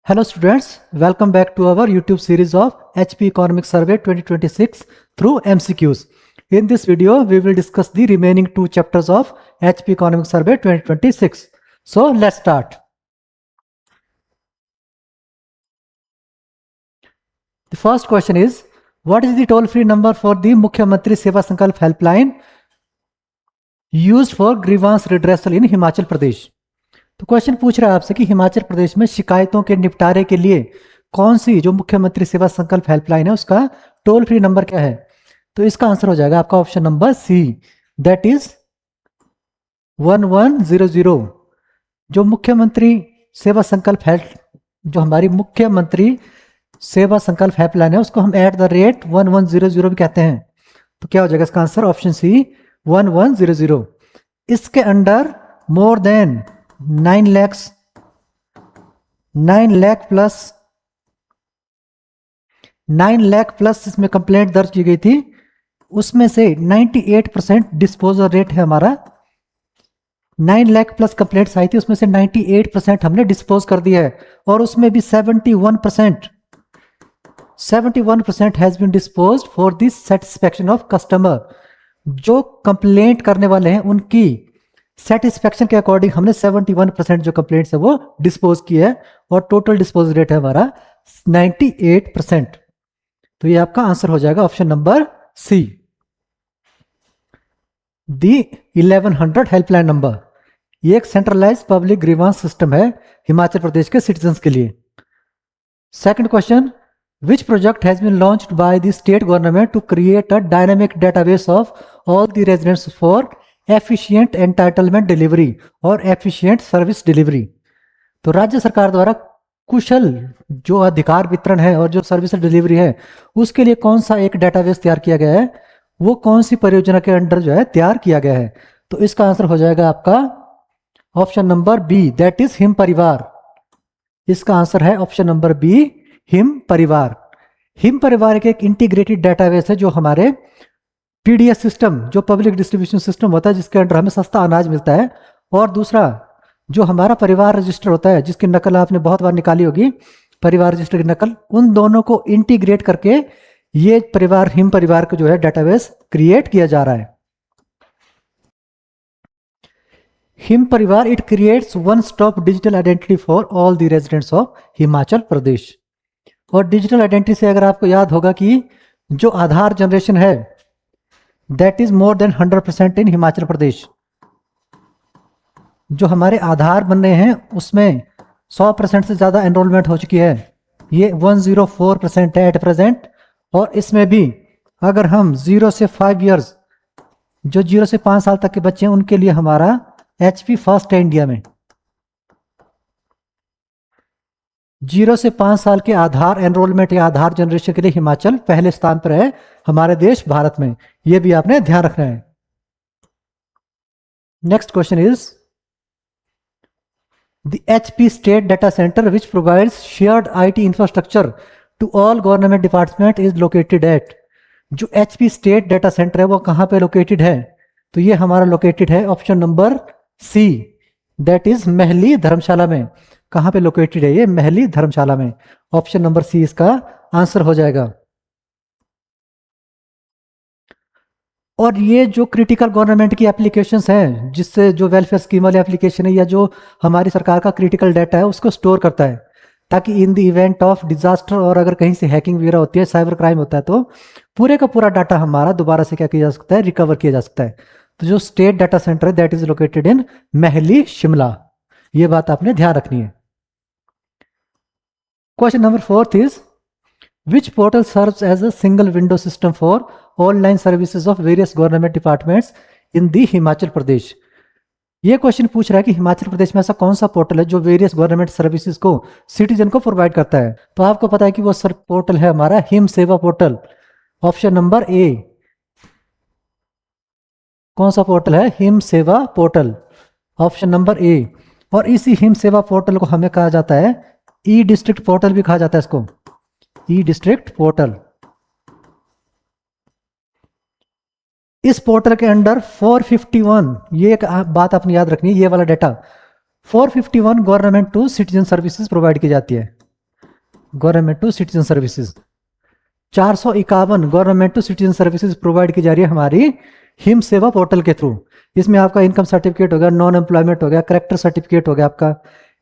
Hello students, welcome back to our YouTube series of HP Economic Survey 2026 through MCQs. In this video, we will discuss the remaining two chapters of HP Economic Survey 2026. So let's start. The first question is, what is the toll-free number for the Mukhyamantri Seva Sankalp helpline used for grievance redressal in Himachal Pradesh? तो question पूछ रहा है आपसे कि हिमाचल प्रदेश में शिकायतों के निपटारे के लिए कौन सी जो मुख्यमंत्री सेवा संकल्प हेल्पलाइन है उसका टोल फ्री नंबर क्या है। तो इसका आंसर हो जाएगा आपका option number C, that is 1100। जो मुख्यमंत्री सेवा संकल्प हेल्प जो हमारी मुख्यमंत्री सेवा संकल्प हेल्पलाइन है उसको हम @1100 भी कहते हैं। तो क्या हो जाएगा इसका आंसर ऑप्शन सी 1100। इसके under more than 9 lakh plus इसमें कंप्लेंट दर्ज की गई थी। उसमें से 98% डिस्पोजल रेट है हमारा। 9 लाख प्लस कंप्लेंट्स आई थी, उसमें से 98% हमने डिस्पोज कर दिया है। और उसमें भी 71% has been disposed for the satisfaction of customer. जो कंप्लेंट करने वाले हैं उनकी सेटिस्फेक्शन के अकॉर्डिंग हमने 71% जो कंप्लेंट्स है वो डिस्पोज की है और टोटल डिस्पोज रेट है हमारा 98%। तो ये आपका आंसर हो जाएगा ऑप्शन नंबर सी, दी 1100 हेल्पलाइन नंबर। ये एक सेंट्रलाइज पब्लिक ग्रीवांस सिस्टम है हिमाचल प्रदेश के सिटीजन्स के लिए। Second question, which project has been launched by the state government to create a dynamic database of all the residents for efficient entitlement delivery और efficient service delivery। तो राज्य सरकार द्वारा कुशल जो अधिकार वितरण है और जो सर्विस डिलीवरी है उसके लिए कौन सा एक डेटाबेस तैयार किया गया है, वो कौन सी परियोजना के अंडर जो है तैयार किया गया है। तो इसका आंसर हो जाएगा आपका option number B, that is Him Parivar. इसका आंसर है option number B, Him Parivar. Him Parivar एक इंटीग्रेटेड डेटाबेस है जो हमारे पीडीएस सिस्टम जो पब्लिक डिस्ट्रीब्यूशन सिस्टम होता है जिसके अंडर हमें सस्ता अनाज मिलता है, और दूसरा जो हमारा परिवार रजिस्टर होता है जिसकी नकल आपने बहुत बार निकाली होगी, परिवार रजिस्टर की नकल, उन दोनों को इंटीग्रेट करके ये परिवार हिम परिवार का जो है डेटाबेस क्रिएट किया जा रहा है। Him Parivar it creates one stop digital identity for all the residents of Himachal Pradesh. और डिजिटल आइडेंटिटी से अगर आपको याद होगा कि जो आधार जनरेशन है दैट इज मोर देन 100% इन हिमाचल प्रदेश। जो हमारे आधार बन रहे हैं उसमें 100% से ज़्यादा एनरोलमेंट हो चुकी है। ये 104% है एट प्रेजेंट। और इसमें भी अगर हम 0 से 5 ईयर्स जो 0 से 5 साल तक के बच्चे हैं उनके लिए हमारा HP फर्स्ट है इंडिया में। 0 से 5 साल के आधार एनरोलमेंट या आधार जनरेशन के लिए हिमाचल पहले स्थान पर है हमारे देश भारत में। यह भी आपने ध्यान रखना है। Next question is the HP state data center which provides shared IT infrastructure to all government department is located at. जो HP स्टेट डाटा सेंटर है वो कहां पे लोकेटेड है, तो ये हमारा लोकेटेड है option number C, that is महली धर्मशाला में। कहां पे लोकेटेड है ये, महली धर्मशाला में। ऑप्शन नंबर सी इसका आंसर हो जाएगा। और ये जो क्रिटिकल गवर्नमेंट की एप्लीकेशंस हैं जिससे जो वेलफेयर स्कीम वाली एप्लीकेशन है या जो हमारी सरकार का क्रिटिकल डाटा है उसको स्टोर करता है ताकि in the event of disaster और अगर कहीं से हैकिंग वगैरह होती है, साइबर क्राइम होता है, तो पूरे का पूरा डाटा हमारा दोबारा से क्या किया जा सकता है, रिकवर किया जा सकता है। तो जो स्टेट डाटा सेंटर है that is located in Mehli Shimla. ये बात आपने ध्यान रखनी है। Question number 4 is which portal serves as a single window system for online services of various government departments in the Himachal Pradesh. ये क्वेश्चन पूछ रहा है कि हिमाचल प्रदेश में ऐसा कौन सा पोर्टल है जो वेरियस गवर्नमेंट सर्विसेज को सिटीजन को प्रोवाइड करता है। तो आपको पता है कि वो पोर्टल है हमारा हिम सेवा पोर्टल। ऑप्शन नंबर ए, कौन सा पोर्टल है, हिम सेवा पोर्टल, ऑप्शन नंबर ए। और इसी हिम सेवा पोर्टल को हमें कहा जाता है ई डिस्ट्रिक्ट पोर्टल भी कहा जाता है इसको, ई डिस्ट्रिक्ट पोर्टल। इस पोर्टल के अंडर 451, ये एक बात आपने याद रखनी है, ये वाला data 451 government to citizen services provide की जाती है। Government to citizen services. 451 government to citizen services provide की जा रही है हमारी हिम सेवा पोर्टल के थ्रू। इसमें आपका इनकम सर्टिफिकेट हो गया, नॉन एम्प्लॉयमेंट हो गया, करेक्टर सर्टिफिकेट हो गया आपका।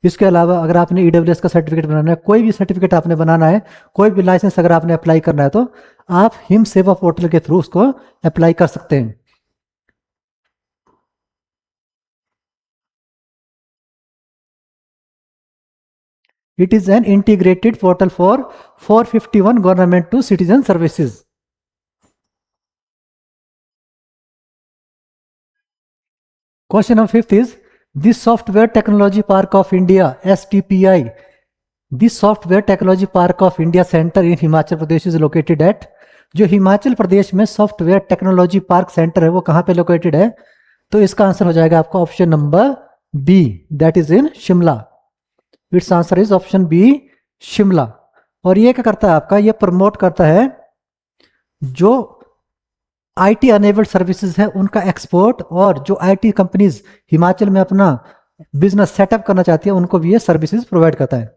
इसके अलावा अगर आपने ईडब्ल्यूएस का सर्टिफिकेट बनाना है, कोई भी सर्टिफिकेट आपने बनाना है, कोई भी लाइसेंस अगर आपने अप्लाई करना है, तो आप हिम सेवा पोर्टल के थ्रू उसको अप्लाई कर सकते हैं। It is an integrated portal for 451 government to citizen services. Question number 5th is, this Software Technology Park of India, STPI, this Software Technology Park of India Center in Himachal Pradesh is located at, जो हिमाचल प्रदेश में software technology park centre है वो कहां पे located है? तो इसका answer हो जाएगा आपका option number B, that is in Shimla. It's answer is option B, Shimla. और ये क्या करता है आपका, ये प्रमोट करता है जो आईटी अनेबल्ड सर्विसेज है उनका एक्सपोर्ट, और जो आईटी कंपनीज हिमाचल में अपना बिजनेस सेटअप करना चाहती है उनको भी ये सर्विसेज प्रोवाइड करता है।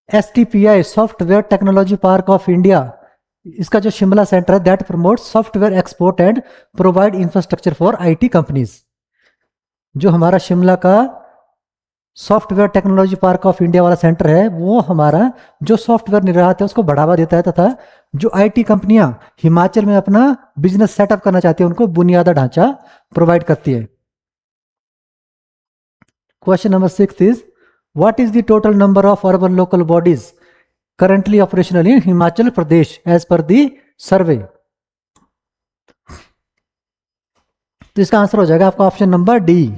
STPI software technology park of India, इसका जो शिमला सेंटर है that promote software export and provide infrastructure for IT companies. जो हमारा शिमला का software technology park of India वाला सेंटर है वो हमारा जो सॉफ्टवेयर निर्यात है उसको बढ़ावा देता है, तथा जो आईटी कंपनियां हिमाचल में अपना बिजनेस सेटअप करना चाहती है उनको बुनियादी ढांचा प्रोवाइड करती है। Question number 6 is, what is the total number of urban local bodies currently operational in Himachal Pradesh as per the survey? तो इसका आंसर हो जाएगा आपका option number D,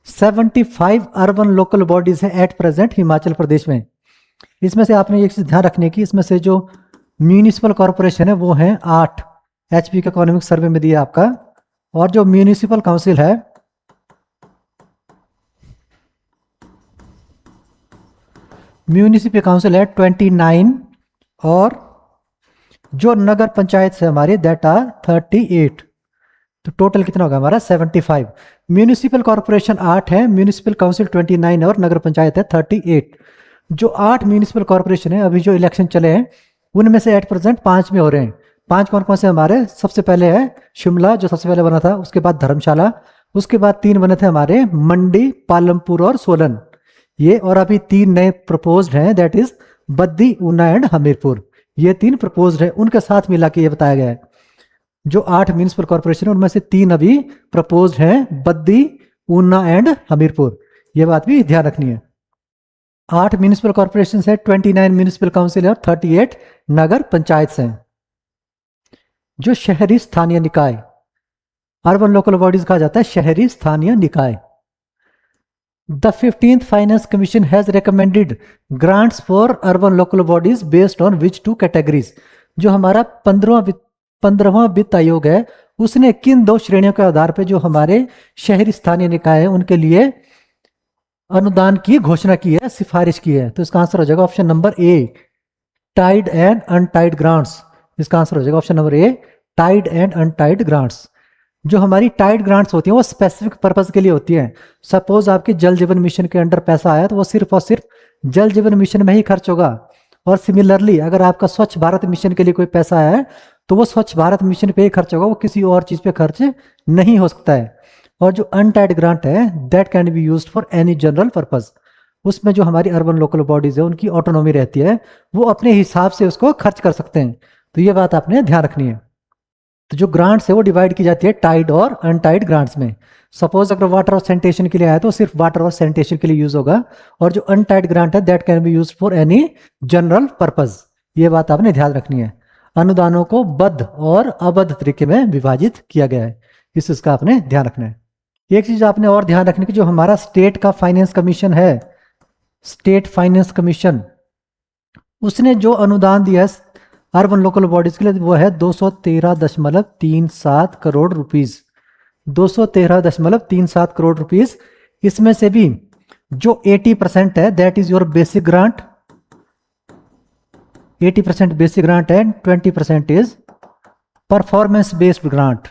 75 urban local bodies है एट प्रेजेंट हिमाचल प्रदेश में। इसमें से आपने एक चीज ध्यान रखने की, इसमें से जो म्यूनिसिपल कॉरपोरेशन है वो है 8, एचपी का इकोनॉमिक सर्वे में दिया आपका, और जो म्यूनिसिपल काउंसिल है म्यूनिसिपल काउंसिल है 29, और जो नगर पंचायत से हमारे दैट आर 38। तो टोटल कितना होगा हमारा 75। म्यूनिसिपल कॉर्पोरेशन 8 है, म्यूनिसिपल काउंसिल 29 है और नगर पंचायत है 38। जो 8 म्यूनिसिपल कॉर्पोरेशन है अभी जो इलेक्शन चले हैं उनमें से एट प्रेजेंट 5 में हो रहे हैं। 5 कौन कौन से हमारे? सबसे पहले है शिमला जो सबसे पहले बना था, उसके बाद धर्मशाला, उसके बाद 3 बने थे हमारे मंडी, पालमपुर और सोलन ये, और अभी 3 नए प्रपोज्ड हैं that is Baddi, Una and Hamirpur. ये 3 प्रपोज्ड है, उनके साथ मिला के ये बताया गया है। जो 8 म्यूनिसिपल कॉर्पोरेशन है उनमें से 3 अभी प्रपोज्ड हैं, बद्दी, ऊना एंड हमीरपुर। ये बात भी ध्यान रखनी है। 8 म्यूनिसिपल कॉर्पोरेशन है, 29 म्यूनिसिपल काउंसिल है और 38 नगर पंचायत हैं। जो शहरी स्थानीय निकाय, अर्बन लोकल बॉडीज कहा जाता है शहरी स्थानीय निकाय। The 15th Finance Commission has recommended grants for urban local bodies based on which 2 categories? जो हमारा 15वां वित्त आयोग है उसने किन 2 श्रेणियों के आधार पर जो हमारे शहरी स्थानीय निकाय है उनके लिए अनुदान की घोषणा की है, सिफारिश की है? तो इसका आंसर हो जाएगा option number A, tied and untied grants. इसका आंसर हो जाएगा option number A, tied and untied grants. जो हमारी टाइड ग्रांट्स होती हैं वो स्पेसिफिक पर्पस के लिए होती हैं। सपोज आपके जल जीवन मिशन के अंडर पैसा आया तो वो सिर्फ और सिर्फ जल जीवन मिशन में ही खर्च होगा। और सिमिलरली अगर आपका स्वच्छ भारत मिशन के लिए कोई पैसा आया है तो वो स्वच्छ भारत मिशन पे ही खर्च होगा, वो किसी और चीज पे खर्च नहीं हो सकता है। और जो अनटाइड ग्रांट है that can be used for any general purpose, उसमें जो हमारी अर्बन लोकल बॉडीज है उनकी ऑटोनॉमी रहती है, वो अपने हिसाब से उसको खर्च कर सकते हैं। तो ये बात आपने ध्यान रखनी है। तो जो ग्रांट्स है वो डिवाइड की जाती है टाइड और अनटाइड ग्रांट्स में। सपोज अगर वाटर और सैनिटेशन के लिए आया तो सिर्फ वाटर और सैनिटेशन के लिए यूज होगा, और जो अनटाइड ग्रांट है that can be used for any general purpose. ये बात आपने ध्यान रखनी है। अनुदानों को बद्ध और अबद्ध तरीके में विभाजित किया गया है, इसका आपने ध्यान रखना है। एक चीज आपने और ध्यान रखने की, जो हमारा स्टेट का फाइनेंस कमीशन है, स्टेट फाइनेंस कमीशन, उसने जो अनुदान दिया है अर्बन लोकल बॉडीज के लिए वो है 213.37 करोड़ रुपीज, 213.37 करोड़ रुपीज। इसमें से भी जो 80% है that is your basic grant, 80% basic grant है, 20% is performance based grant.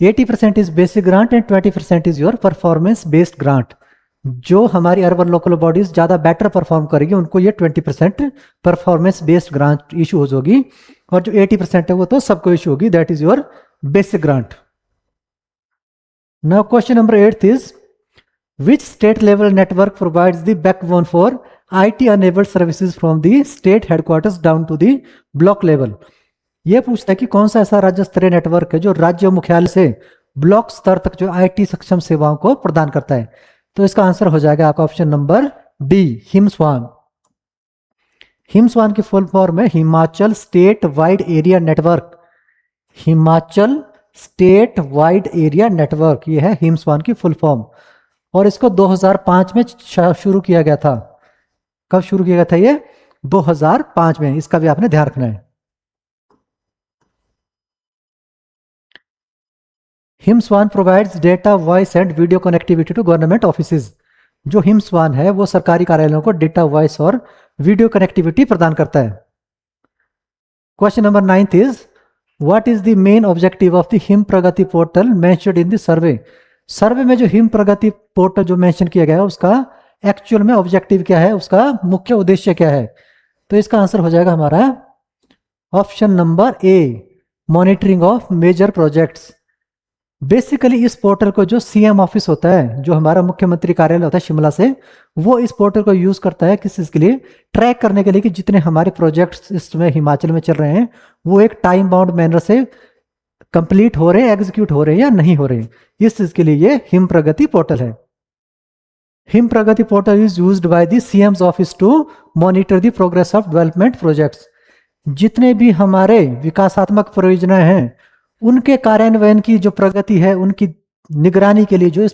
80% is basic grant and 20% is your performance based grant. जो हमारी अर्बन लोकल बॉडीज ज्यादा बेटर परफॉर्म करेगी उनको ये 20% परफॉर्मेंस बेस्ड ग्रांट इशू होगी, और जो 80% है वो तो सबको इशू होगी, that is your basic grant. Now question number 8 is which state level network provides the backbone for IT enabled services from the state headquarters down to the block level। ये पूछता है कि कौन सा ऐसा राज्य स्तरीय नेटवर्क है जो राज्य मुख्यालय से ब्लॉक स्तर तक जो IT सक्षम सेवाओं को प्रदान करता है। तो इसका आंसर हो जाएगा आपका ऑप्शन नंबर डी, हिमस्वान। हिमस्वान की फुल फॉर्म है Himachal state wide area network. Himachal state wide area network, ये है हिमस्वान की फुल फॉर्म, और इसको 2005 में शुरू किया गया था। कब शुरू किया गया था? ये 2005 में। इसका भी आपने ध्यान रखना है। HimSWAN provides data, voice and video connectivity to government offices. जो हिमस्वान है वो सरकारी कार्यालयों को डेटा, वॉइस और वीडियो कनेक्टिविटी प्रदान करता है। Question number 9 is what is the main objective of the Him Pragati portal mentioned in the survey. Survey में जो हिम प्रगति पोर्टल जो मेंशन किया गया है उसका एक्चुअल में ऑब्जेक्टिव क्या है, उसका मुख्य उद्देश्य क्या है? तो इसका आंसर हो जाएगा हमारा option number A, monitoring of major projects. Basically इस पोर्टल को जो CM ऑफिस होता है, जो हमारा मुख्यमंत्री कार्यालय होता है शिमला से, वो इस पोर्टल को यूज करता है किस चीज के लिए? ट्रैक करने के लिए कि जितने हमारे प्रोजेक्ट्स इसमें हिमाचल में चल रहे हैं वो एक टाइम बाउंड मैनर से कंप्लीट हो रहे हैं, एग्जीक्यूट हो रहे हैं या नहीं हो रहे हैं। इस चीज के लिए ये हिम प्रगति पोर्टल है। Him Pragati portal is used by the CM's office to monitor the progress of development projects. जितने भी हमारे विकासात्मक परियोजनाएं हैं उनके कार्यान्वयन की जो प्रगति है उनकी निगरानी के लिए जो इस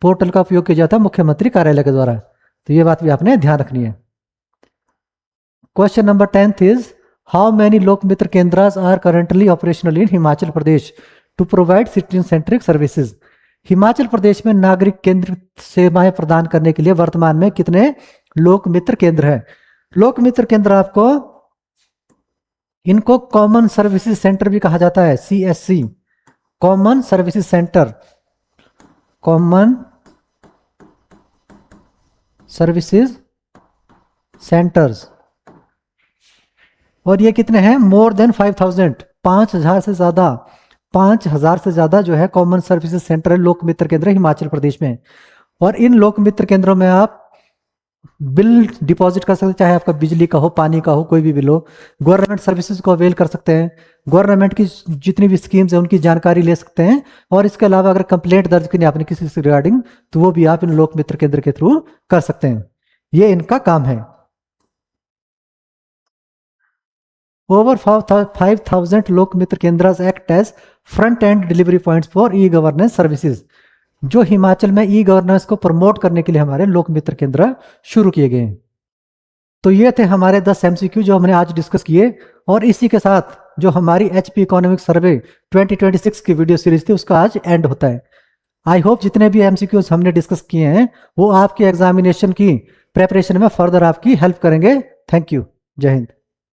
पोर्टल का उपयोग किया जाता है मुख्यमंत्री कार्यालय के द्वारा। तो ये बात भी आपने ध्यान रखनी है। Question number 10 is how many Lok Mitra Kendras are currently operational in Himachal Pradesh to provide citizen centric services. Himachal Pradesh में नागरिक केंद्रित सेवाएं प्रदान करने के लिए वर्तमान में कितने लोक मित्र केंद्र हैं? लोक मित्र केंद्र आपको इनको कॉमन सर्विसेज सेंटर भी कहा जाता है, CSC, common services centre, common services centres. और ये कितने हैं? मोर देन 5000, 5000 से ज्यादा, 5000 से ज्यादा जो है कॉमन सर्विसेज सेंटर है, लोक मित्र केंद्र हिमाचल प्रदेश में। और इन लोक मित्र केंद्रों में आप बिल डिपॉजिट कर सकते हैं, चाहे आपका बिजली का हो, पानी का हो, कोई भी बिल हो। गवर्नमेंट सर्विसेज को अवेल कर सकते हैं, गवर्नमेंट की जितनी भी स्कीम्स है उनकी जानकारी ले सकते हैं। और इसके अलावा अगर कंप्लेंट दर्ज करनी आपने किसी से रिगार्डिंग, तो वो भी आप इन लोक मित्र केंद्र के थ्रू कर सकते हैं। ये इनका काम है। Over 5000 Lok Mitra Kendras act as front end delivery points for e governance services. जो हिमाचल में ई-गवर्नेंस को प्रमोट करने के लिए हमारे लोक मित्र केंद्र शुरू किए गए हैं। तो ये थे हमारे 10 MCQ जो हमने आज डिस्कस किए, और इसी के साथ जो हमारी HP इकोनॉमिक सर्वे 2026 की वीडियो सीरीज थी उसका आज एंड होता है। आई होप जितने भी MCQs हमने डिस्कस किए हैं वो आपकी एग्जामिनेशन की प्रेपरेशन में फर्दर आपकी हेल्प करेंगे। Thank you. जय हिंद।